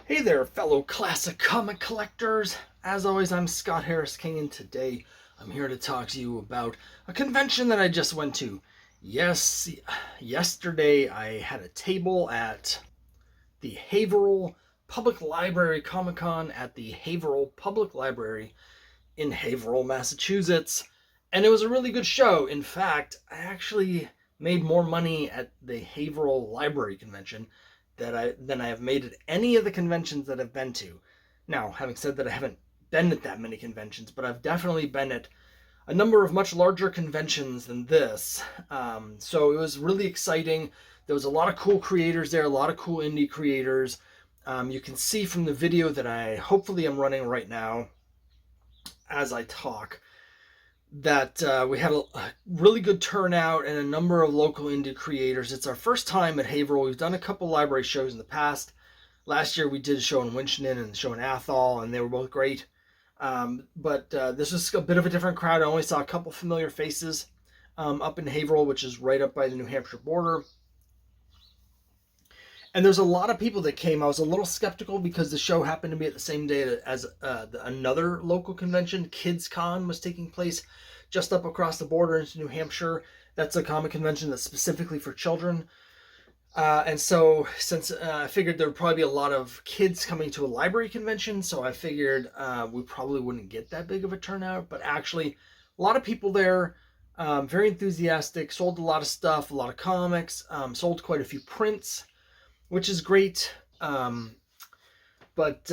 Hey there, fellow classic comic collectors. As always, I'm Scott Harris King, and today I'm here to talk to you about a convention that I just went to. Yes, yesterday I had a table at the Haverhill Public Library Comic Con at the Haverhill Public Library in Haverhill, Massachusetts, and it was a really good show. In fact, I actually made more money at the Haverhill Library Convention than I have made at any of the conventions that I've been to. Now, having said that, I haven't been at that many conventions, but I've definitely been at a number of much larger conventions than this. So it was really exciting. There was a lot of cool creators there, a lot of cool indie creators. You can see from the video that I hopefully am running right now as I talk that we had a really good turnout and a number of local indie creators. It's our first time at Haverhill. We've done a couple library shows in the past. Last year we did a show in Winchendon and a show in Athol, and they were both great. But this was a bit of a different crowd. I only saw a couple familiar faces up in Haverhill, which is right up by the New Hampshire border. And there's a lot of people that came. I was a little skeptical because the show happened to be at the same day as another local convention. Kids Con was taking place just up across the border into New Hampshire. That's a comic convention that's specifically for children. And so since I figured there would probably be a lot of kids coming to a library convention, so I figured we probably wouldn't get that big of a turnout. But actually, a lot of people there, very enthusiastic, sold a lot of stuff, a lot of comics, sold quite a few prints, which is great. But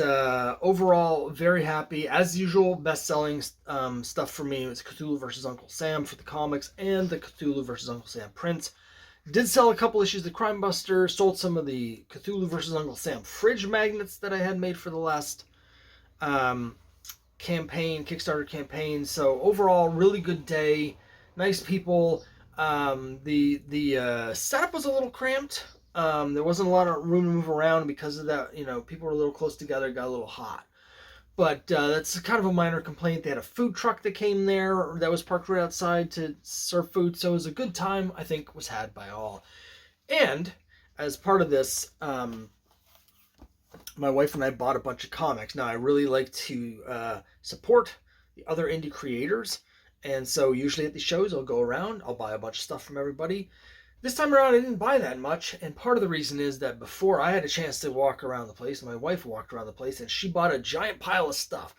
overall, very happy. As usual, best-selling stuff for me was Cthulhu vs. Uncle Sam for the comics and the Cthulhu vs. Uncle Sam prints. Did sell a couple issues of Crime Buster, sold some of the Cthulhu vs. Uncle Sam fridge magnets that I had made for the last Kickstarter campaign. So overall, really good day. Nice people. The setup was a little cramped. There wasn't a lot of room to move around because of that. People were a little close together, got a little hot. But that's kind of a minor complaint. They had a food truck that came there that was parked right outside to serve food. So it was a good time, I think, was had by all. And as part of this, my wife and I bought a bunch of comics. Now, I really like to support the other indie creators. And so usually at these shows, I'll go around. I'll buy a bunch of stuff from everybody. This time around, I didn't buy that much, and part of the reason is that before I had a chance to walk around the place, my wife walked around the place, and she bought a giant pile of stuff.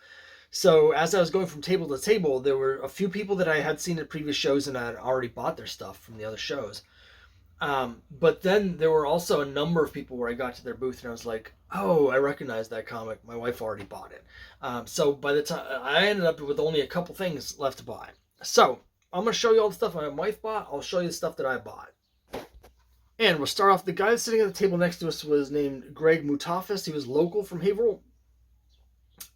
So as I was going from table to table, there were a few people that I had seen at previous shows, and I had already bought their stuff from the other shows. But then there were also a number of people where I got to their booth, and I was like, oh, I recognize that comic. My wife already bought it. So by the time, I ended up with only a couple things left to buy. So I'm going to show you all the stuff my wife bought. I'll show you the stuff that I bought. And we'll start off, the guy sitting at the table next to us was named Greg Mutafis. He was local from Haverhill.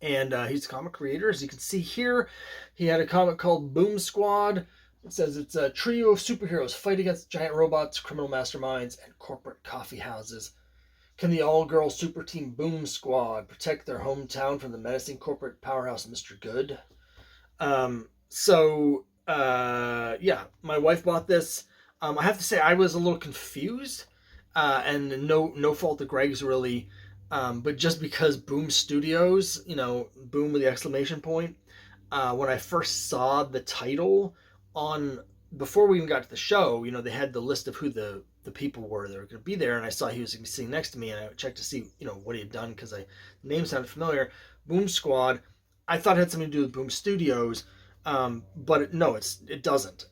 And he's a comic creator. As you can see here, he had a comic called Boom Squad. It says it's a trio of superheroes fight against giant robots, criminal masterminds, and corporate coffee houses. Can the all-girl super team Boom Squad protect their hometown from the menacing corporate powerhouse Mr. Good? Yeah, my wife bought this. I have to say I was a little confused, and no fault of Greg's really, but just because Boom Studios, Boom with the exclamation point, when I first saw the title before we even got to the show, they had the list of who the people were that were going to be there, and I saw he was going to be sitting next to me, and I checked to see, what he had done, because the name sounded familiar. Boom Squad, I thought it had something to do with Boom Studios, but no, it doesn't.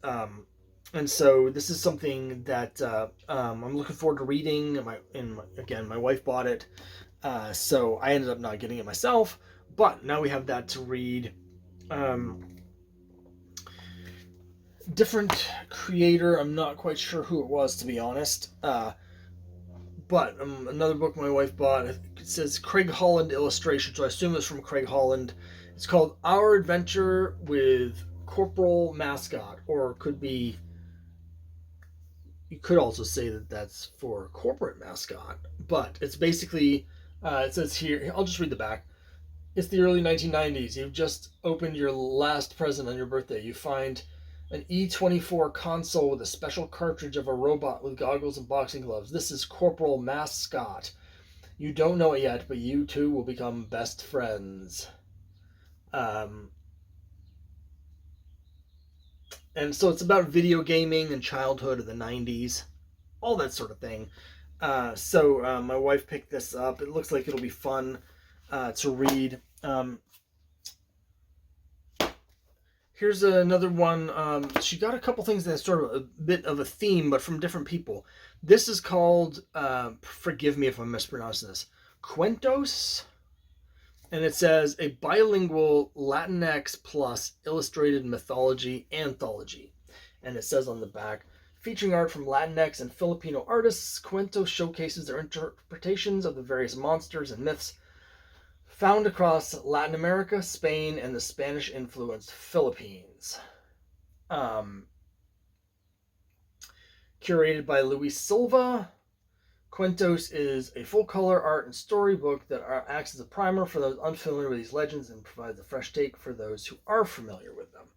And so this is something that I'm looking forward to reading. Again, my wife bought it, so I ended up not getting it myself. But now we have that to read. Different creator. I'm not quite sure who it was, to be honest. But another book my wife bought. It says Craig Holland illustration, so I assume it's from Craig Holland. It's called Our Adventure with Corporal Mascot, or it could be. You could also say that that's for corporate mascot, but it's basically, it says here, I'll just read the back. It's the early 1990s. You've just opened your last present on your birthday. You find an E24 console with a special cartridge of a robot with goggles and boxing gloves. This is Corporal Mascot. You don't know it yet, but you two will become best friends. Um, and so it's about video gaming and childhood of the 90s, all that sort of thing. So my wife picked this up. It looks like it'll be fun to read. Here's another one. She got a couple things that sort of a bit of a theme, but from different people. This is called, forgive me if I'm mispronouncing this, Cuentos. And it says a bilingual Latinx plus illustrated mythology anthology. And it says on the back, featuring art from Latinx and Filipino artists, Cuentos showcases their interpretations of the various monsters and myths found across Latin America, Spain, and the Spanish-influenced Philippines. Curated by Luis Silva, Cuentos is a full-color art and storybook that acts as a primer for those unfamiliar with these legends and provides a fresh take for those who are familiar with them.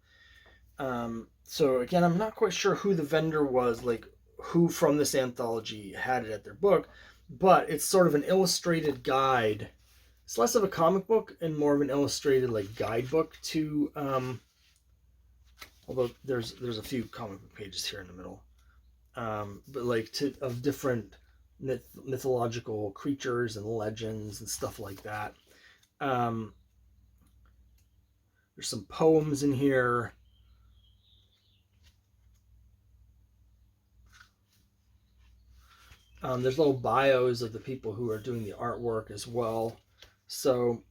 So again, I'm not quite sure who the vendor was, like who from this anthology had it at their book, but it's sort of an illustrated guide. It's less of a comic book and more of an illustrated like guidebook to, although there's a few comic book pages here in the middle, but like of different mythological creatures and legends and stuff like that. There's some poems in here. There's little bios of the people who are doing the artwork as well. So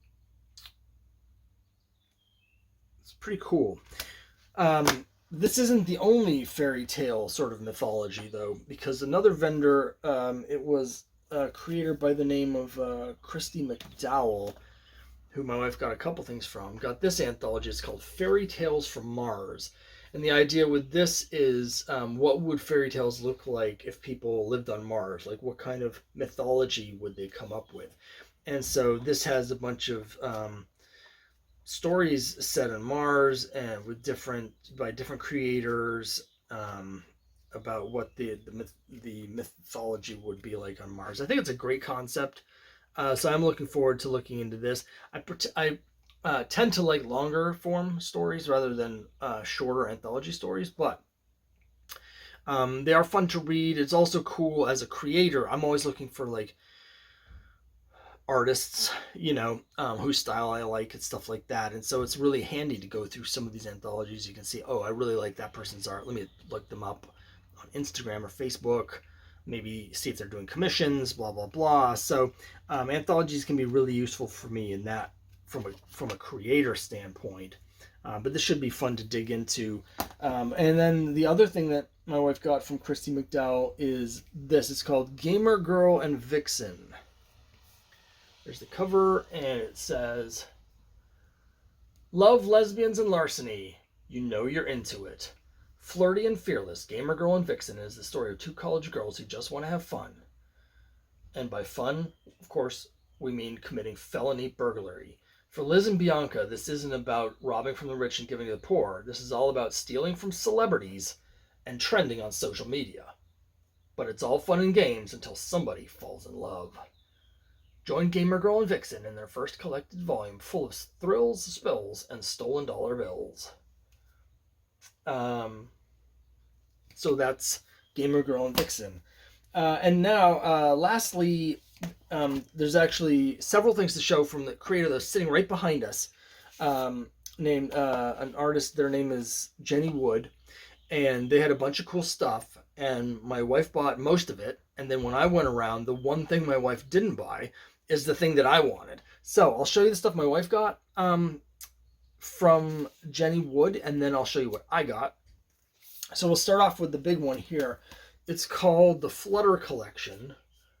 it's pretty cool. This isn't the only fairy tale sort of mythology, though, because another vendor, it was a creator by the name of Christy McDowell, who my wife got a couple things from, got this anthology. It's called Fairy Tales from Mars. And the idea with this is, what would fairy tales look like if people lived on Mars? Like, what kind of mythology would they come up with? And so this has a bunch of stories set on Mars and with different creators, about what the mythology would be like on Mars. I think it's a great concept. So I'm looking forward to looking into this. I tend to like longer form stories rather than shorter anthology stories, but they are fun to read. It's also cool as a creator. I'm always looking for like artists, whose style I like and stuff like that. And so it's really handy to go through some of these anthologies. You can see, oh, I really like that person's art. Let me look them up on Instagram or Facebook, maybe see if they're doing commissions, blah, blah, blah. So anthologies can be really useful for me in that from a creator standpoint. But this should be fun to dig into. And then the other thing that my wife got from Christy McDowell is this. It's called Gamer Girl and Vixen. There's the cover, and it says, love, lesbians, and larceny. You know you're into it. Flirty and fearless, Gamer Girl and Vixen is the story of two college girls who just want to have fun. And by fun, of course, we mean committing felony burglary. For Liz and Bianca, this isn't about robbing from the rich and giving to the poor. This is all about stealing from celebrities and trending on social media. But it's all fun and games until somebody falls in love. Join Gamer Girl and Vixen in their first collected volume full of thrills, spills, and stolen dollar bills. So that's Gamer Girl and Vixen. And now, lastly, there's actually several things to show from the creator that's sitting right behind us, named an artist. Their name is Jenny Wood, and they had a bunch of cool stuff, and my wife bought most of it. And then when I went around, the one thing my wife didn't buy is the thing that I wanted. So I'll show you the stuff my wife got from Jenny Wood, and then I'll show you what I got. So we'll start off with the big one here. It's called the Flutter Collection,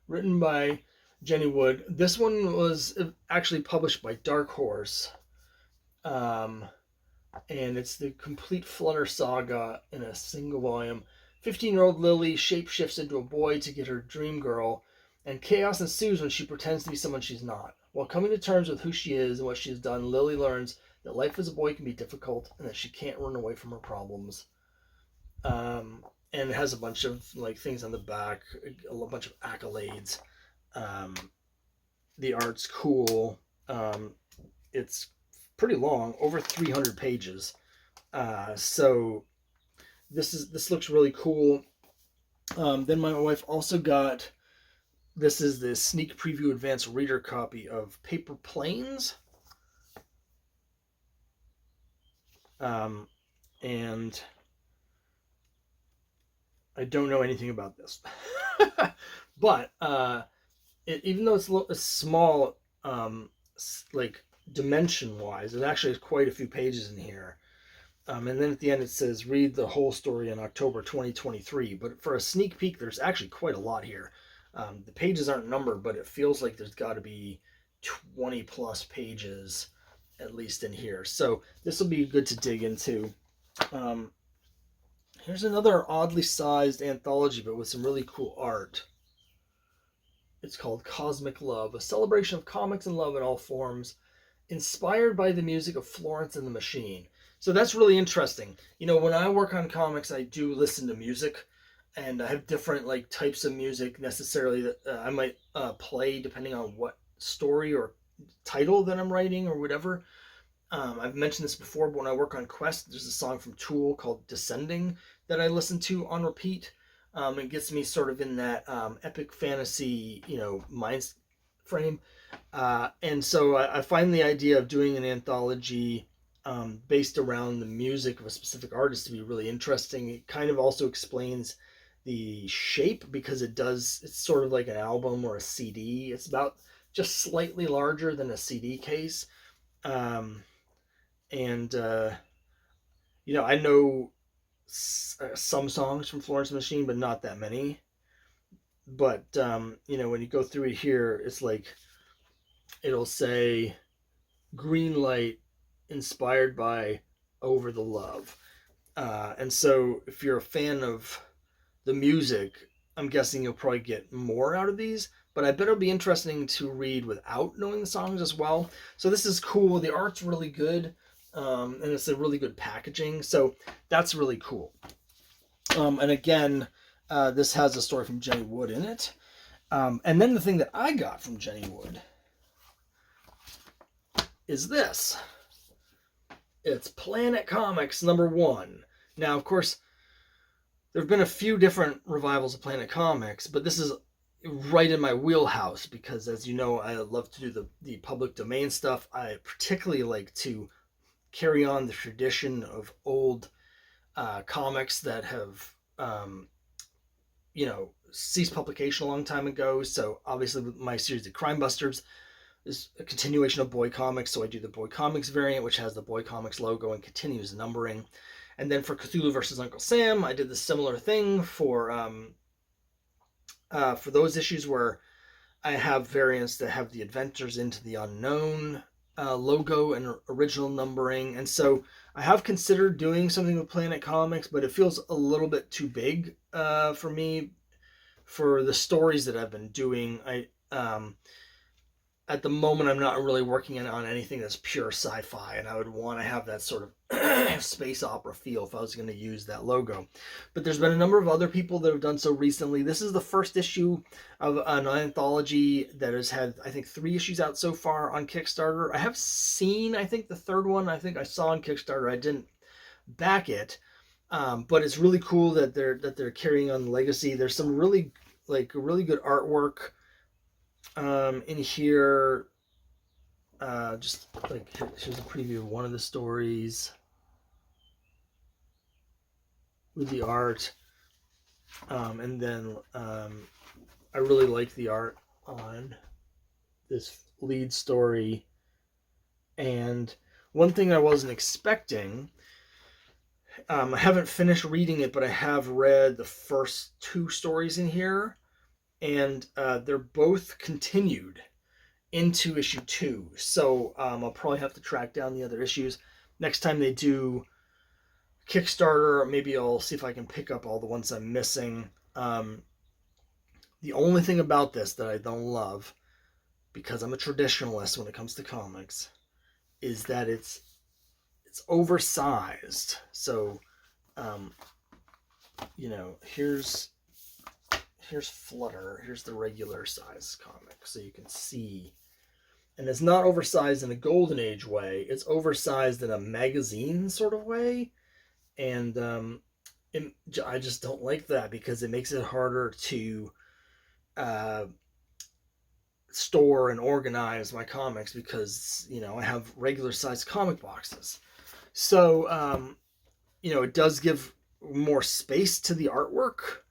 written by Jenny Wood. This one was actually published by Dark Horse. And it's the complete Flutter saga in a single volume. 15-year-old Lily shapeshifts into a boy to get her dream girl, and chaos ensues when she pretends to be someone she's not. While coming to terms with who she is and what she has done, Lily learns that life as a boy can be difficult and that she can't run away from her problems. And it has a bunch of like things on the back, a bunch of accolades. The art's cool. It's pretty long, over 300 pages. So this looks really cool. Then my wife also got, this is the sneak preview advanced reader copy of Paper Planes. And I don't know anything about this. But even though it's small, like dimension wise, it actually has quite a few pages in here. And then at the end it says read the whole story in October 2023. But for a sneak peek, there's actually quite a lot here. The pages aren't numbered, but it feels like there's got to be 20 plus pages at least in here. So this will be good to dig into. Here's another oddly sized anthology, but with some really cool art. It's called Cosmic Love, a celebration of comics and love in all forms, inspired by the music of Florence and the Machine. So that's really interesting. You know, when I work on comics, I do listen to music, and I have different like types of music necessarily that I might play depending on what story or title that I'm writing or whatever. I've mentioned this before, but when I work on Quest, there's a song from Tool called Descending that I listen to on repeat. It gets me sort of in that epic fantasy, mind frame. And so I find the idea of doing an anthology based around the music of a specific artist to be really interesting. It kind of also explains the shape because it's sort of like an album or a CD. It's about just slightly larger than a CD case. I know some songs from Florence and the Machine, but not that many. But when you go through it here, it's like it'll say green light inspired by Over the Love. And so if you're a fan of the music, I'm guessing you'll probably get more out of these, but I bet it'll be interesting to read without knowing the songs as well. So this is cool. The art's really good, and it's a really good packaging. So that's really cool. And again, this has a story from Jenny Wood in it. And then the thing that I got from Jenny Wood is this. It's Planet Comics #1. Now, of course, there have been a few different revivals of Planet Comics, but this is right in my wheelhouse because, as you know, I love to do the public domain stuff. I particularly like to carry on the tradition of old comics that have, ceased publication a long time ago. So obviously with my series, The Crime Busters, is a continuation of Boy Comics. So I do the Boy Comics variant, which has the Boy Comics logo and continues numbering. And then for Cthulhu versus Uncle Sam, I did the similar thing for those issues where I have variants that have the Adventures into the Unknown logo and original numbering. And so I have considered doing something with Planet Comics, but it feels a little bit too big for me for the stories that I've been doing. At the moment, I'm not really working on anything that's pure sci-fi, and I would want to have that sort of space opera feel if I was going to use that logo. But there's been a number of other people that have done so recently. This is the first issue of an anthology that has had, I think, 3 issues out so far on Kickstarter. I have seen, I think, the third one. I think I saw on Kickstarter. I didn't back it, but it's really cool that they're carrying on the legacy. There's some really good artwork in here. Just like here's a preview of one of the stories with the art, and then I really like the art on this lead story. And one thing I wasn't expecting, I haven't finished reading it, but I have read the first 2 stories in here, and they're both continued into issue 2. So I'll probably have to track down the other issues next time they do Kickstarter. Maybe I'll see if I can pick up all the ones I'm missing. The only thing about this that I don't love, because I'm a traditionalist when it comes to comics, is that it's oversized. So here's Flutter. Here's the regular size comic, so you can see And it's not oversized in a golden age way. It's oversized in a magazine sort of way. And I just don't like that because it makes it harder to uh, store and organize my comics because, I have regular sized comic boxes. So, it does give more space to the artwork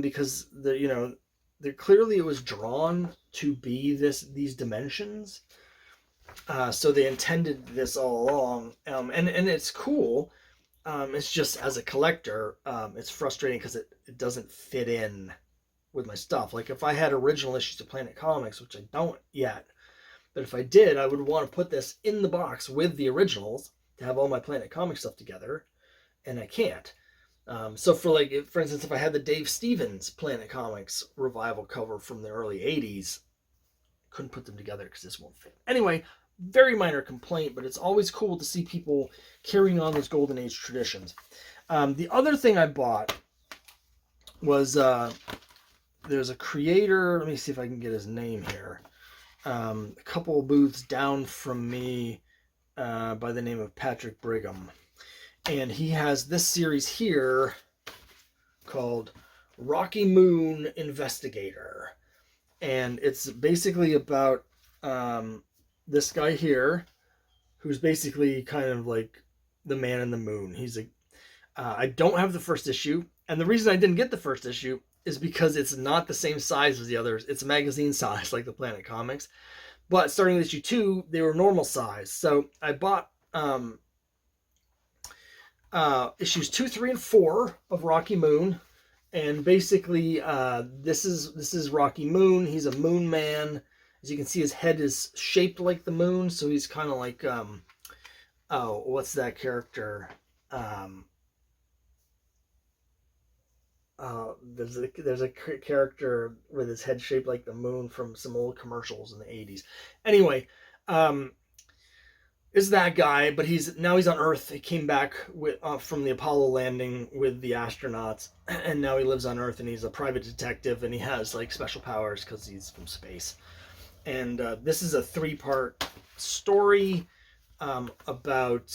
because clearly it was drawn to be these dimensions. So they intended this all along, and it's cool. It's just as a collector, it's frustrating because it doesn't fit in with my stuff. Like if I had original issues of Planet Comics, which I don't yet, but if I did, I would want to put this in the box with the originals to have all my Planet Comics stuff together, and I can't. So for instance, if I had the Dave Stevens Planet Comics revival cover from the early 80s, couldn't put them together because this won't fit. Anyway, very minor complaint, but it's always cool to see people carrying on those Golden Age traditions. The other thing I bought was there's a creator, let me see if I can get his name here, a couple of booths down from me by the name of Patrick Brigham. And he has this series here called Rocky Moon Investigator. And it's basically about this guy here who's basically kind of like the man in the moon. I don't have the first issue. And the reason I didn't get the first issue is because it's not the same size as the others. It's magazine size like the Planet Comics. But starting with issue 2, they were normal size. So I bought issues 2, 3, and 4 of Rocky Moon, and basically this is Rocky Moon. He's a moon man. As you can see, his head is shaped like the moon, so he's kind of like what's that character? There's a character with his head shaped like the moon from some old commercials in the 80s. Anyway, is that guy, but he's on Earth. He came back from the Apollo landing with the astronauts, and now he lives on Earth, and he's a private detective, and he has like special powers because he's from space. And this is a 3-part story about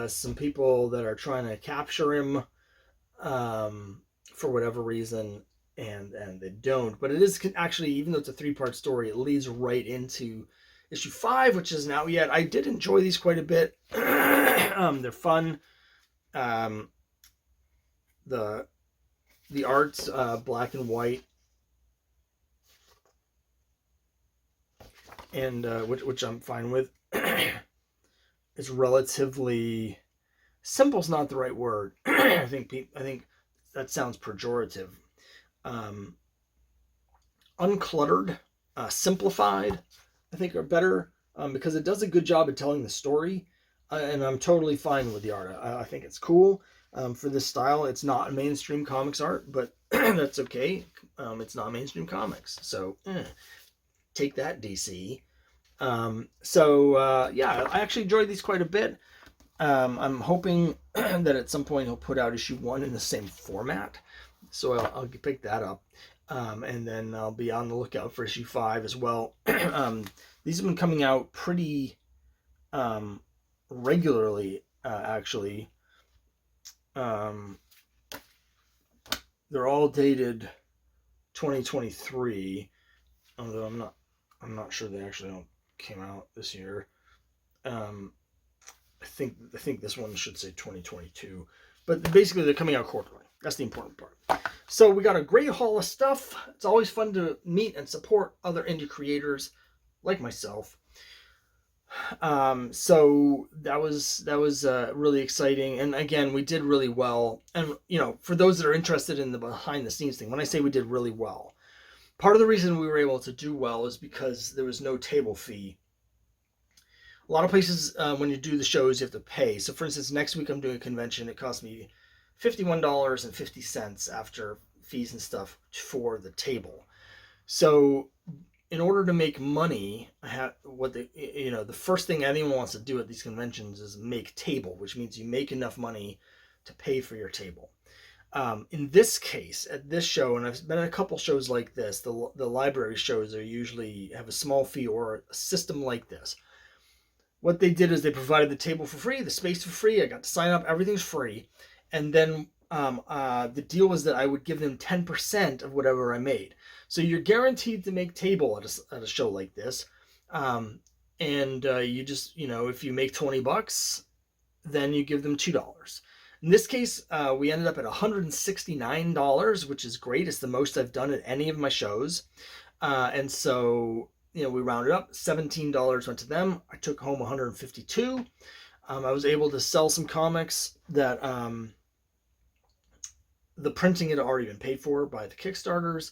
some people that are trying to capture him for whatever reason, and they don't. But it is actually, even though it's a 3-part story, it leads right into issue 5, which isn't out yet. I did enjoy these quite a bit. They're fun. The art's black and white, and which I'm fine with. It's relatively simple's not the right word. I think that sounds pejorative. Uncluttered, simplified, I think are better, because it does a good job of telling the story, and I'm totally fine with the art. I think it's cool for this style. It's not mainstream comics art, but that's okay. It's not mainstream comics, so take that, DC. Yeah, I actually enjoyed these quite a bit. I'm hoping that at some point he'll put out issue 1 in the same format, so I'll pick that up. And then I'll be on the lookout for issue 5 as well. These have been coming out pretty regularly, actually. They're all dated 2023, although I'm not sure they actually don't came out this year. I think this one should say 2022, but basically they're coming out quarterly. That's the important part. So we got a great haul of stuff. It's always fun to meet and support other indie creators like myself. So that was really exciting. And again, we did really well. And for those that are interested in the behind the scenes thing, when I say we did really well, part of the reason we were able to do well is because there was no table fee. A lot of places, when you do the shows, you have to pay. So for instance, next week I'm doing a convention. It cost me $51.50 after fees and stuff for the table. So in order to make money, the first thing anyone wants to do at these conventions is make table, which means you make enough money to pay for your table. In this case, at this show, and I've been at a couple shows like this, the library shows are usually have a small fee or a system like this. What they did is they provided the table for free, the space for free. I got to sign up, everything's free, and then the deal was that I would give them 10% of whatever I made. So you're guaranteed to make table at a show like this, and you just if you make $20, then you give them $2. In this case, we ended up at $169, which is great. It's the most I've done at any of my shows. And so, we rounded up. $17 went to them. I took home $152. I was able to sell some comics that the printing had already been paid for by the Kickstarters.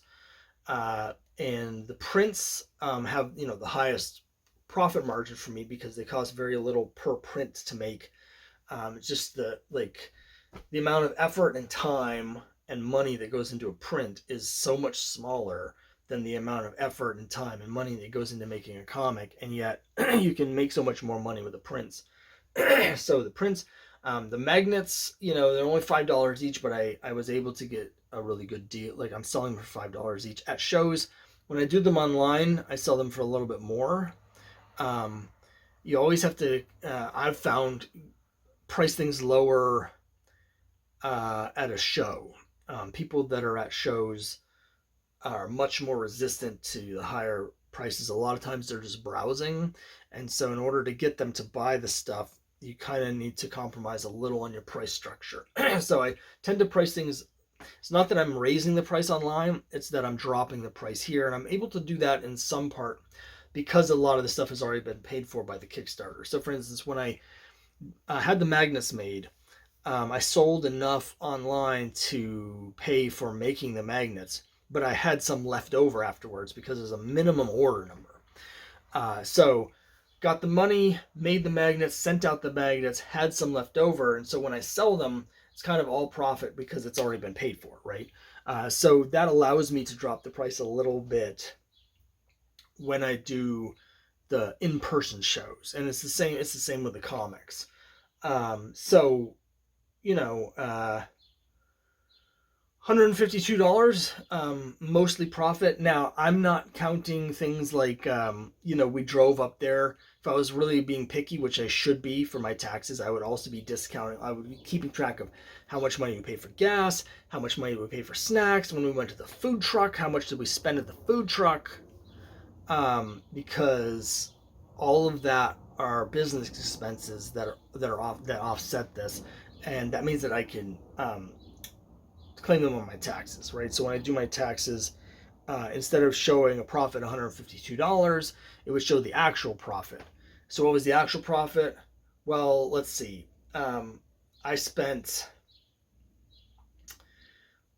And the prints have, the highest profit margin for me because they cost very little per print to make. It's just the amount of effort and time and money that goes into a print is so much smaller than the amount of effort and time and money that goes into making a comic, and yet you can make so much more money with the prints. So the prints, the magnets, they're only $5 each, but I was able to get a really good deal. Like, I'm selling for $5 each at shows. When I do them online, I sell them for a little bit more. You always have to, I've found, price things lower at a show. People that are at shows are much more resistant to the higher prices. A lot of times they're just browsing, and so in order to get them to buy the stuff, you kind of need to compromise a little on your price structure. So I tend to price things. It's not that I'm raising the price online, it's that I'm dropping the price here, and I'm able to do that in some part because a lot of the stuff has already been paid for by the Kickstarter. So for instance, when I had the magnets made, I sold enough online to pay for making the magnets, but I had some left over afterwards because there's a minimum order number. So got the money, made the magnets, sent out the magnets, had some left over, and so when I sell them, it's kind of all profit because it's already been paid for, right? So that allows me to drop the price a little bit when I do the in-person shows, and it's the same with the comics. So $152, mostly profit. Now, I'm not counting things like, we drove up there. If I was really being picky, which I should be for my taxes, I would also be discounting. I would be keeping track of how much money we pay for gas, how much money we pay for snacks. When we went to the food truck, how much did we spend at the food truck? Because all of that are business expenses that offset this, and that means that I can claim them on my taxes, right? So when I do my taxes, instead of showing a profit $152, it would show the actual profit. So what was the actual profit? Well, let's see. I spent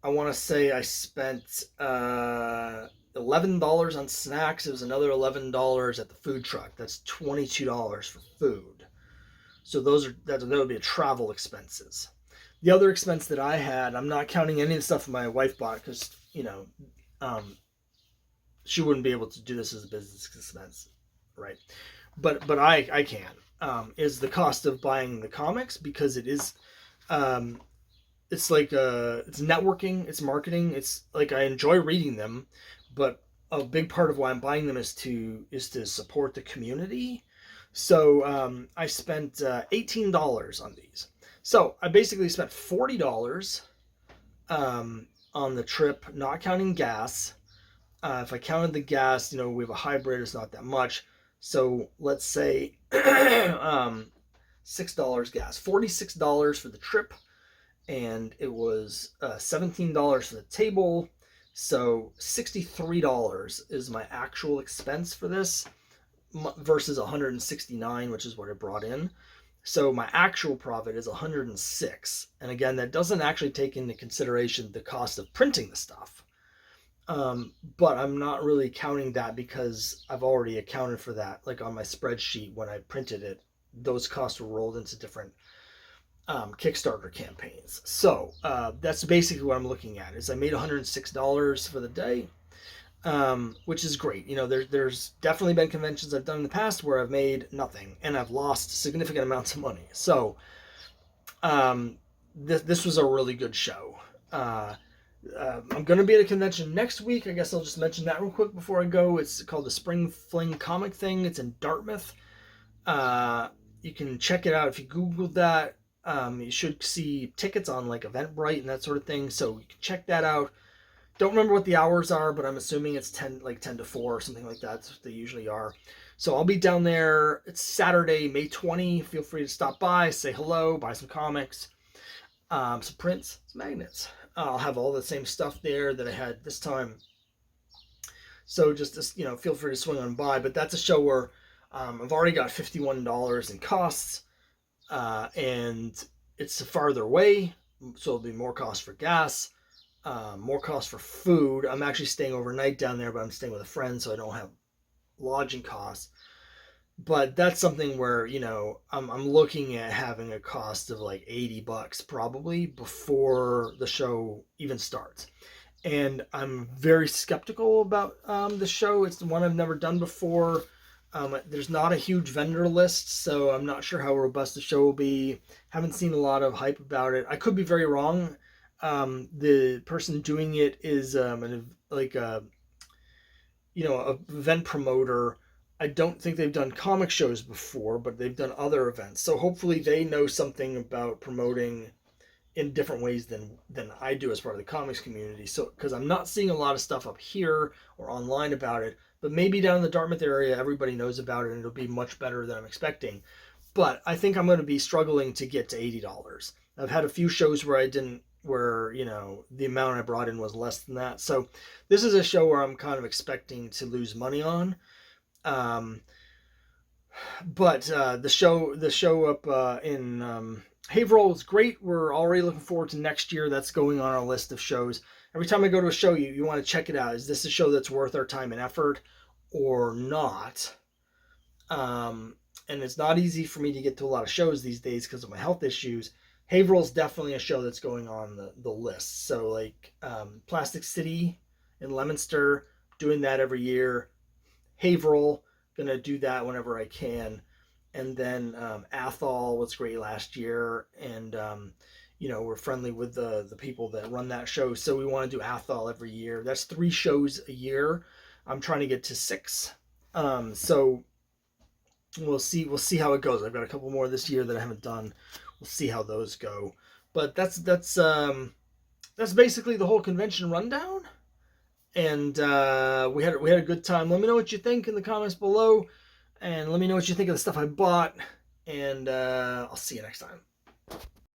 $11 on snacks. It was another $11 at the food truck. That's $22 for food. So that would be travel expenses. The other expense that I had, I'm not counting any of the stuff my wife bought because she wouldn't be able to do this as a business expense, right? But I can. Is the cost of buying the comics, because it is, it's like it's networking, it's marketing. It's like I enjoy reading them, but a big part of why I'm buying them is to support the community. So I spent $18 on these. So I basically spent $40 on the trip, not counting gas. If I counted the gas, we have a hybrid, it's not that much. So let's say $6 gas, $46 for the trip, and it was $17 for the table. So $63 is my actual expense for this versus $169, which is what I brought in. So my actual profit is $106. And again, that doesn't actually take into consideration the cost of printing the stuff. But I'm not really counting that because I've already accounted for that. Like on my spreadsheet, when I printed it, those costs were rolled into different Kickstarter campaigns. So that's basically what I'm looking at. Is I made $106 for the day, which is great. There's definitely been conventions I've done in the past where I've made nothing and I've lost significant amounts of money. So this was a really good show. I'm going to be at a convention next week. I guess I'll just mention that real quick before I go. It's called the Spring Fling Comic Thing. It's in Dartmouth. You can check it out if you Google that. You should see tickets on like Eventbrite and that sort of thing. So you can check that out. Don't remember what the hours are, but I'm assuming it's 10 to 4 or something like that. That's what they usually are. So I'll be down there. It's Saturday, May 20. Feel free to stop by, say hello, buy some comics, some prints, some magnets. I'll have all the same stuff there that I had this time. So just, feel free to swing on by. But that's a show where I've already got $51 in costs, and it's farther away, so it'll be more cost for gas, more cost for food. I'm actually staying overnight down there, but I'm staying with a friend, so I don't have lodging costs. But that's something where, I'm looking at having a cost of like $80 probably before the show even starts. And I'm very skeptical about the show. It's the one I've never done before. There's not a huge vendor list, so I'm not sure how robust the show will be. Haven't seen a lot of hype about it. I could be very wrong. The person doing it is a event promoter. I don't think they've done comic shows before, but they've done other events. So hopefully they know something about promoting in different ways than I do as part of the comics community. So because I'm not seeing a lot of stuff up here or online about it, but maybe down in the Dartmouth area everybody knows about it and it'll be much better than I'm expecting. But I think I'm going to be struggling to get to $80. I've had a few shows where the amount I brought in was less than that. So this is a show where I'm kind of expecting to lose money on. But the show up in Haverhill is great. We're already looking forward to next year. That's going on our list of shows. Every time I go to a show, you want to check it out. Is this a show that's worth our time and effort or not? And it's not easy for me to get to a lot of shows these days because of my health issues. Haverhill's definitely a show that's going on the list. So like Plastic City in Leominster, doing that every year. Haverhill, gonna do that whenever I can. And then Athol was great last year, and we're friendly with the people that run that show, so we want to do Athol every year. That's 3 shows a year. I'm trying to get to 6, so we'll see how it goes. I've got a couple more this year that I haven't done. We'll see how those go. But that's basically the whole convention rundown. And we had a good time. Let me know what you think in the comments below. And let me know what you think of the stuff I bought. And I'll see you next time.